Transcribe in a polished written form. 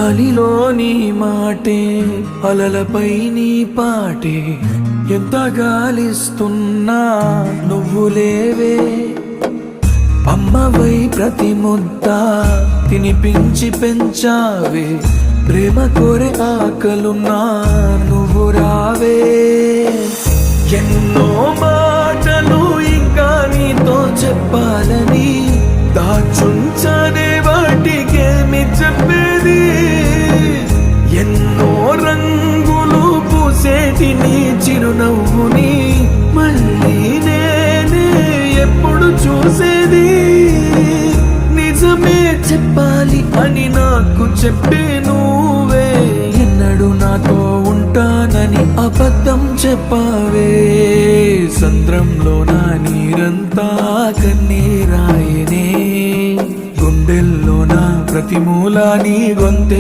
గాలిలోని మాటే అలలపై నీ పాటే ఎంత గాలిస్తున్నా నువ్వు లేవే అమ్మవై ప్రతి ముద్ద తినిపించి పెంచావే ప్రేమ కోరే ఆకలున్నా నువ్వు రావే ఎన్నో మాటలు ఇంకా నీతో చెప్పాలని దాచుంచనే వాటికేమి చెప్పేది ఎన్నో రంగులు పూసేటి నీ చిరునవ్వుని మళ్ళీ నేనే ఎప్పుడు చూసేది నిజమే చెప్పాలి అని నాకు చెప్పే నువ్వే ఎన్నడు నాతో ఉంటానని అబద్ధం చెప్పావే సంద్రంలో నా నీరంతా కన్నీరాయనే గుండెల్లో నా ప్రతి మూలా నీ గొంతె